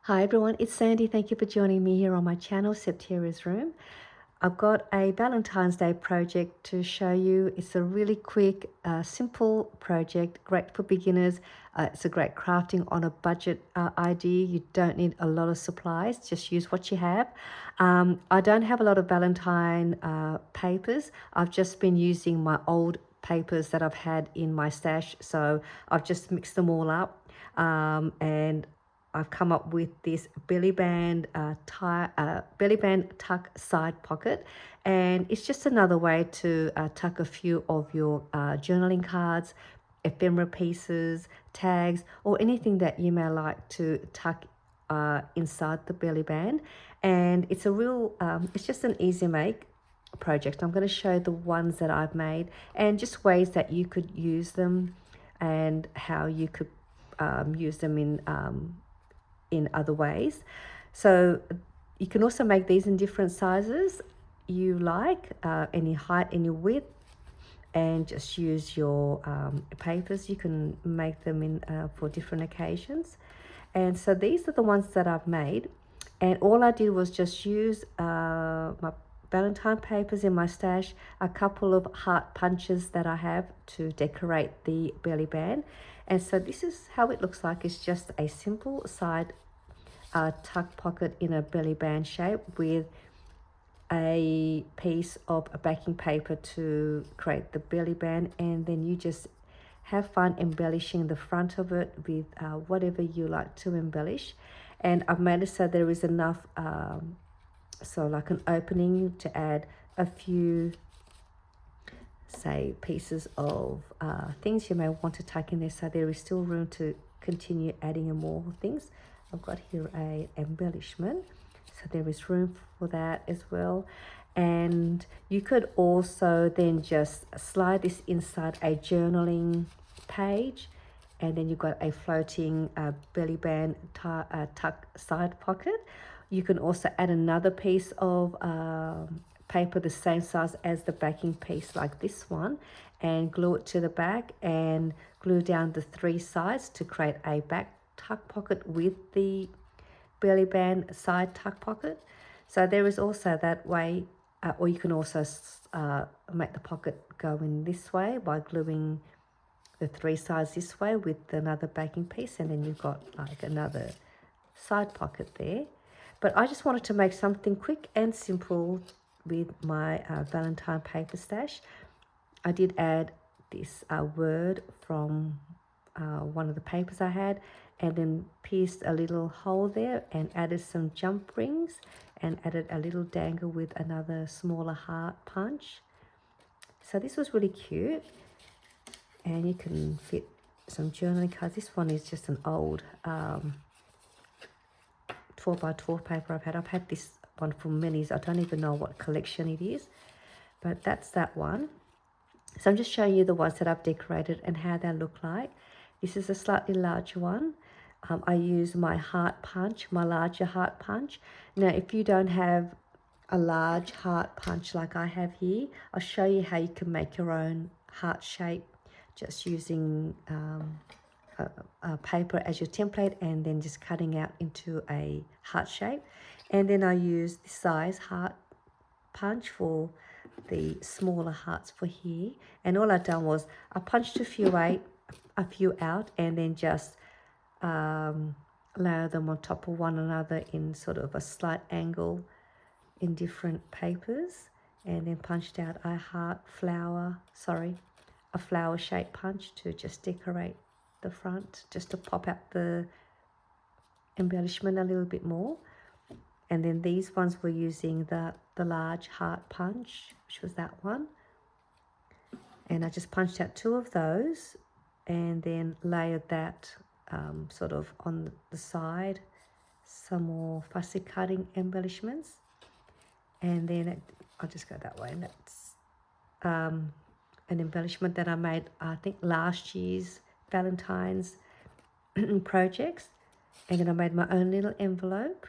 Hi everyone, it's Sandy. Thank you for joining me here on my channel, Septeria's Room. I've got a Valentine's Day project to show you. It's a really quick, simple project, great for beginners. It's a great crafting on a budget idea. You don't need a lot of supplies, just use what you have. I don't have a lot of Valentine papers. I've just been using my old papers that I've had in my stash, so I've just mixed them all up and I've come up with this belly band tuck side pocket, and it's just another way to tuck a few of your journaling cards, ephemera pieces, tags, or anything that you may like to tuck inside the belly band. And it's a real, it's just an easy make project. I'm going to show the ones that I've made and just ways that you could use them and how you could use them in other ways. So you can also make these in different sizes you like, any height, any width, and just use your papers. You can make them in for different occasions. And so these are the ones that I've made, and all I did was just use my Valentine papers in my stash, a couple of heart punches that I have to decorate the belly band. And so this is how it looks like. It's just a simple side tuck pocket in a belly band shape with a piece of backing paper to create the belly band, and then you just have fun embellishing the front of it with whatever you like to embellish. And I've made it so there is enough so like an opening to add a few, say, pieces of things you may want to tuck in there, so there is still room to continue adding in more things. I've got here a embellishment, so there is room for that as well. And you could also then just slide this inside a journaling page, and then you've got a floating belly band tuck side pocket. You can also add another piece of paper the same size as the backing piece, like this one, and glue it to the back and glue down the three sides to create a back tuck pocket with the belly band side tuck pocket. So there is also that way, or you can also make the pocket go in this way by gluing the three sides this way with another backing piece, and then you've got like another side pocket there. But I just wanted to make something quick and simple with my Valentine paper stash. I did add this word from one of the papers I had, and then pierced a little hole there and added some jump rings and added a little dangle with another smaller heart punch. So this was really cute, and you can fit some journaling cards. This one is just an old 12 by 12 paper I've had this one for many. I don't even know what collection it is, but that's that one. So I'm just showing you the ones that I've decorated and how they look like. This is a slightly larger one. I use my heart punch, my larger heart punch. Now, if you don't have a large heart punch like I have here, I'll show you how you can make your own heart shape just using paper as your template, and then just cutting out into a heart shape. And then I use the size heart punch for the smaller hearts for here. And all I've done was I punched a few out, and then just layer them on top of one another in sort of a slight angle in different papers, and then punched out a flower shape punch to just decorate the front, just to pop out the embellishment a little bit more. And then these ones were using the large heart punch, which was that one. And I just punched out two of those and then layered that sort of on the side, some more fussy cutting embellishments. And then I'll just go that way, and that's an embellishment that I made, I think, last year's Valentine's projects. And then I made my own little envelope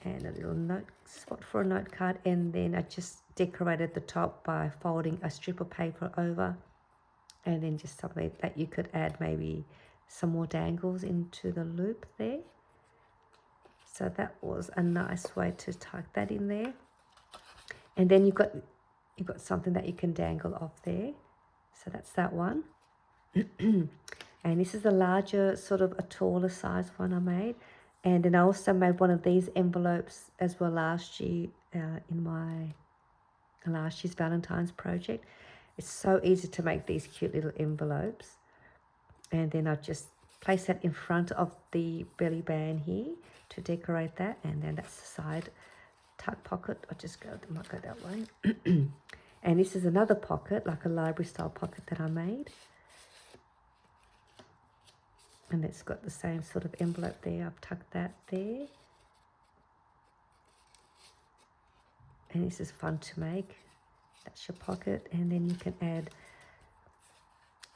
and a little note spot for a note card, and then I just decorated the top by folding a strip of paper over, and then just something that you could add maybe some more dangles into the loop there. So that was a nice way to tuck that in there. And then you've got something that you can dangle off there. So that's that one. And this is a larger, sort of a taller size one I made. And then I also made one of these envelopes as well last year in my last year's Valentine's project. It's so easy to make these cute little envelopes. And then I just place that in front of the belly band here to decorate that. And then that's the side tuck pocket. I just might go that way. And this is another pocket, like a library style pocket that I made. And it's got the same sort of envelope there. I've tucked that there. And this is fun to make. That's your pocket. And then you can add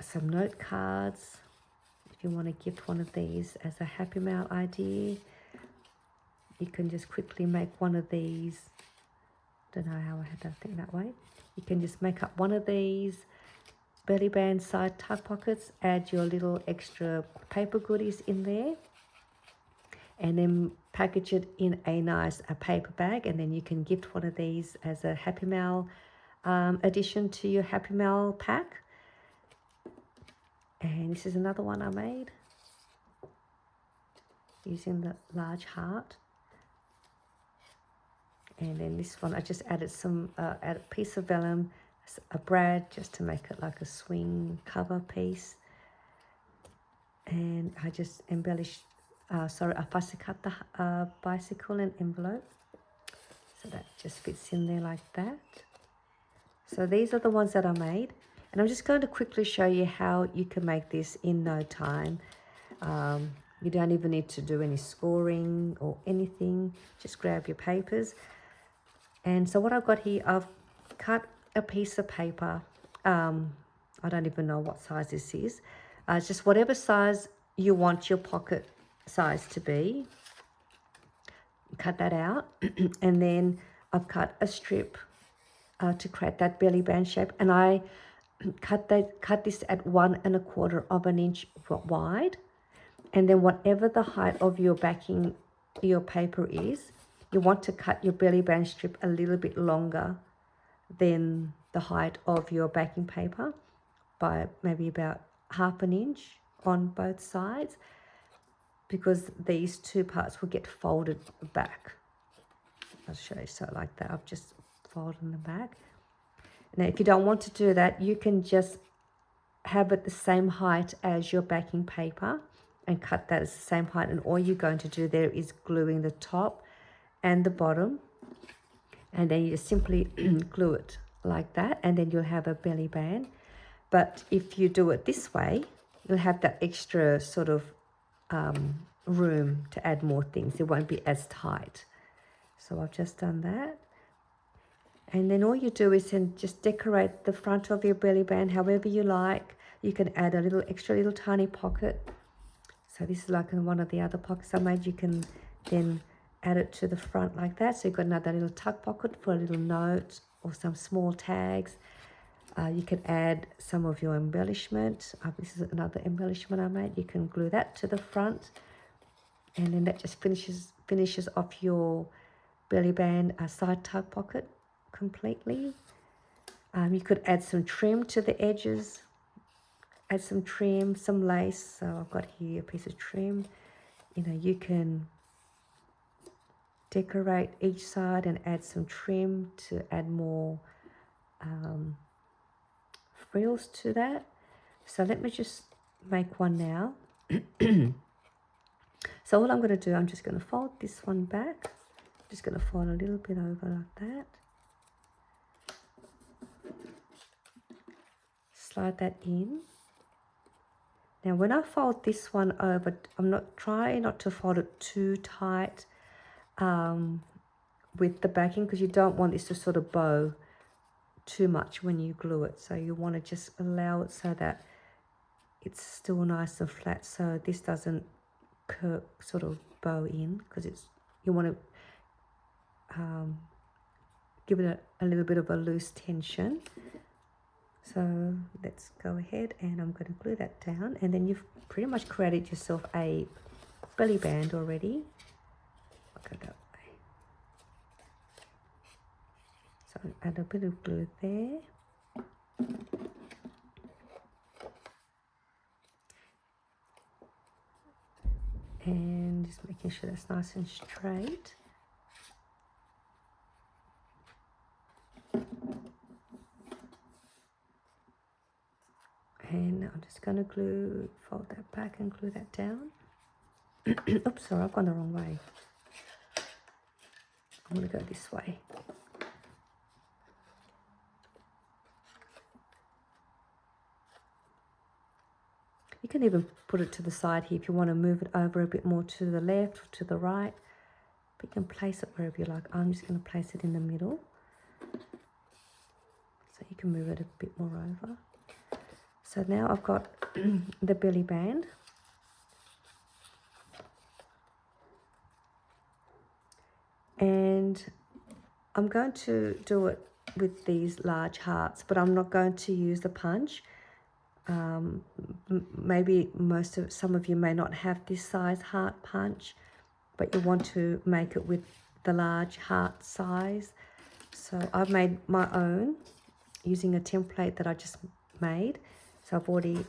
some note cards. If you want to gift one of these as a Happy Mail idea, you can just quickly make one of these. Don't know how I had that thing that way. You can just make up one of these belly band side tuck pockets, add your little extra paper goodies in there, and then package it in a nice paper bag, and then you can gift one of these as a Happy Mail addition to your Happy Mail pack. And this is another one I made using the large heart. And then this one, I just added add a piece of vellum, a brad, just to make it like a swing cover piece. And I just embellished, I fussy cut the bicycle and envelope. So that just fits in there like that. So these are the ones that I made. And I'm just going to quickly show you how you can make this in no time. You don't even need to do any scoring or anything. Just grab your papers. And so what I've got here, I've cut a piece of paper. I don't even know what size this is. Just whatever size you want your pocket size to be. Cut that out. And then I've cut a strip to create that belly band shape. And I cut this at 1 1/4 inch wide. And then whatever the height of your backing, your paper is, you want to cut your belly band strip a little bit longer than the height of your backing paper by maybe about 1/2 inch on both sides, because these two parts will get folded back. I'll show you. So like that, I've just folded them back. Now, if you don't want to do that, you can just have it the same height as your backing paper and cut that as the same height. And all you're going to do there is gluing the top and the bottom. And then you just simply glue it like that. And then you'll have a belly band. But if you do it this way, you'll have that extra sort of room to add more things. It won't be as tight. So I've just done that. And then all you do is then just decorate the front of your belly band however you like. You can add a little extra little tiny pocket. So this is like in one of the other pockets I made. You can then add it to the front like that. So you've got another little tuck pocket for a little note or some small tags. You can add some of your embellishment. This is another embellishment I made. You can glue that to the front. And then that just finishes off your belly band side tuck pocket completely. You could add some trim to the edges. Add some trim, some lace. So I've got here a piece of trim. You know, you can decorate each side and add some trim to add more frills to that. So let me just make one now. So all I'm going to do, I'm just going to fold this one back. Just going to fold a little bit over like that. Slide that in. Now when I fold this one over, trying not to fold it too tight with the backing, because you don't want this to sort of bow too much when you glue it. So you want to just allow it so that it's still nice and flat, so this doesn't sort of bow in, because you want to give it a little bit of a loose tension. So let's go ahead and I'm going to glue that down, and then you've pretty much created yourself a belly band already. go that way. So add a bit of glue there. And just making sure that's nice and straight. And I'm just going to fold that back and glue that down. Oops, sorry, I've gone the wrong way. I'm going to go this way. You can even put it to the side here if you want to move it over a bit more to the left or to the right. But you can place it wherever you like. I'm just going to place it in the middle. So you can move it a bit more over. So now I've got the belly band. And I'm going to do it with these large hearts, but I'm not going to use the punch. Maybe some of you may not have this size heart punch, but you want to make it with the large heart size. So I've made my own using a template that I just made. So I've already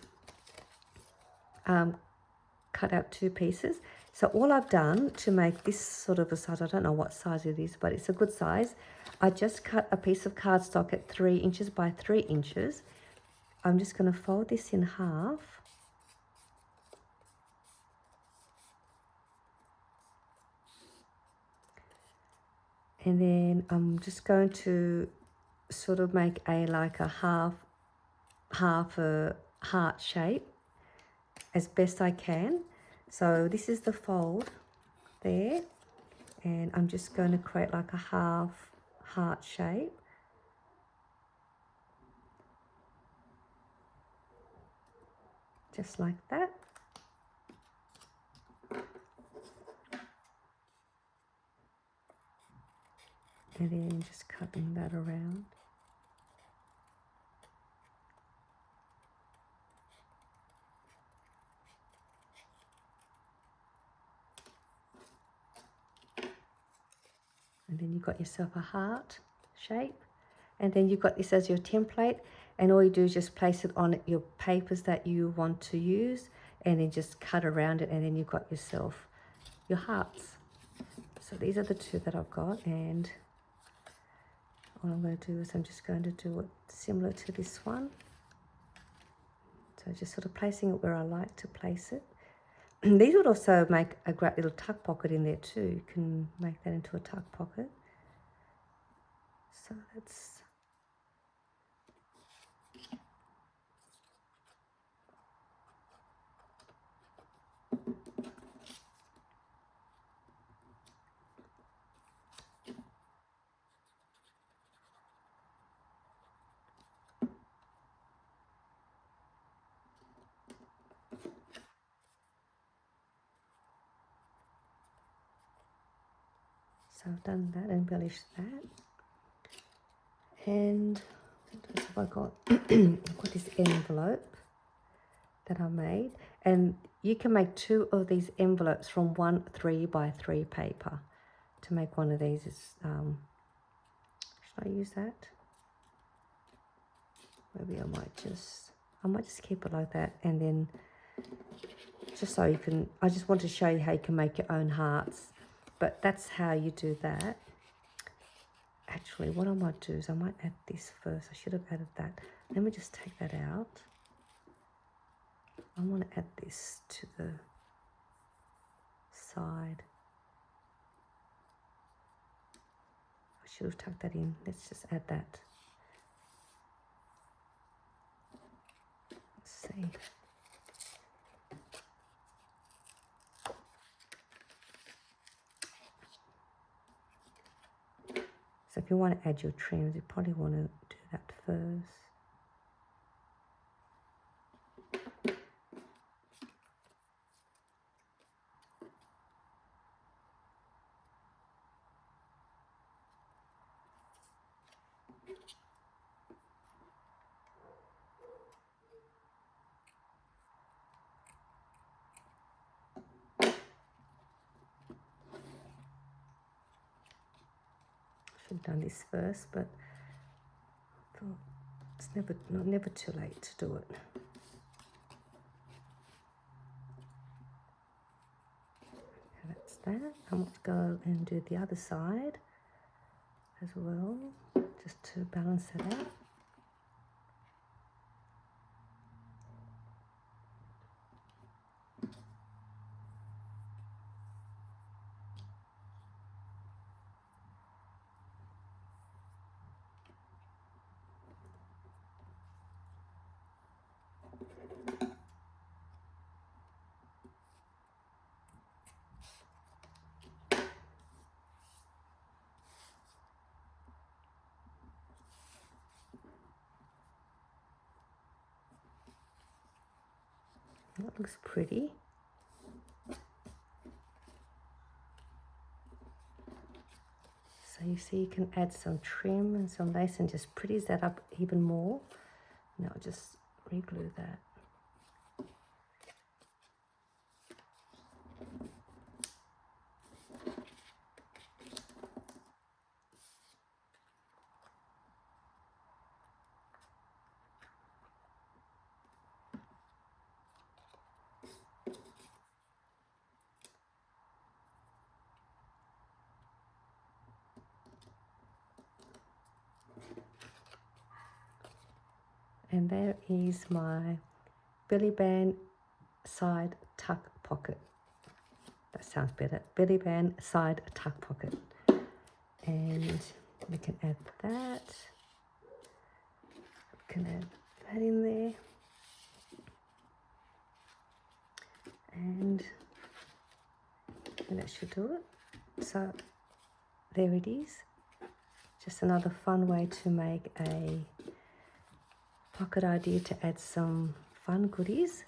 cut out 2 pieces. So all I've done to make this sort of a size, I don't know what size it is, but it's a good size. I just cut a piece of cardstock at 3 inches by 3 inches. I'm just going to fold this in half. And then I'm just going to sort of make like a half a heart shape as best I can. So this is the fold there, and I'm just going to create like a half heart shape. Just like that. And then just cutting that around. And then you've got yourself a heart shape. And then you've got this as your template. And all you do is just place it on your papers that you want to use. And then just cut around it. And then you've got yourself your hearts. So these are the 2 that I've got. And all I'm going to do is I'm just going to do it similar to this one. So just sort of placing it where I like to place it. These would also make a great little tuck pocket in there too. You can make that into a tuck pocket. So that's... So I've done that, embellished that. And what else have I got? I've got this envelope that I made. And you can make 2 of these envelopes from 1 3 by 3 paper. To make one of these is, should I use that? Maybe I might just keep it like that. And then just so you can, I just want to show you how you can make your own hearts. But that's how you do that. Actually, what I might do is I might add this first. I should have added that. Let me just take that out. I want to add this to the side. I should have tucked that in. Let's just add that. Let's see. So if you want to add your trims, you probably want to do that first. should have done this first, but I thought it's never too late to do it. That's that. I want to go and do the other side as well, just to balance it out. That looks pretty. So you see you can add some trim and some lace and just pretties that up even more. Now I'll just re-glue that. And there is my belly band side tuck pocket. That sounds better. Belly band side tuck pocket. And we can add that. We can add that in there. And that should do it. So there it is. Just another fun way to make a pocket idea to add some fun goodies,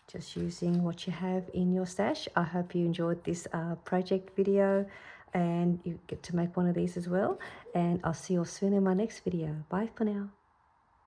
just using what you have in your stash. I hope you enjoyed this project video and you get to make one of these as well, and I'll see you all soon in my next video. Bye for now.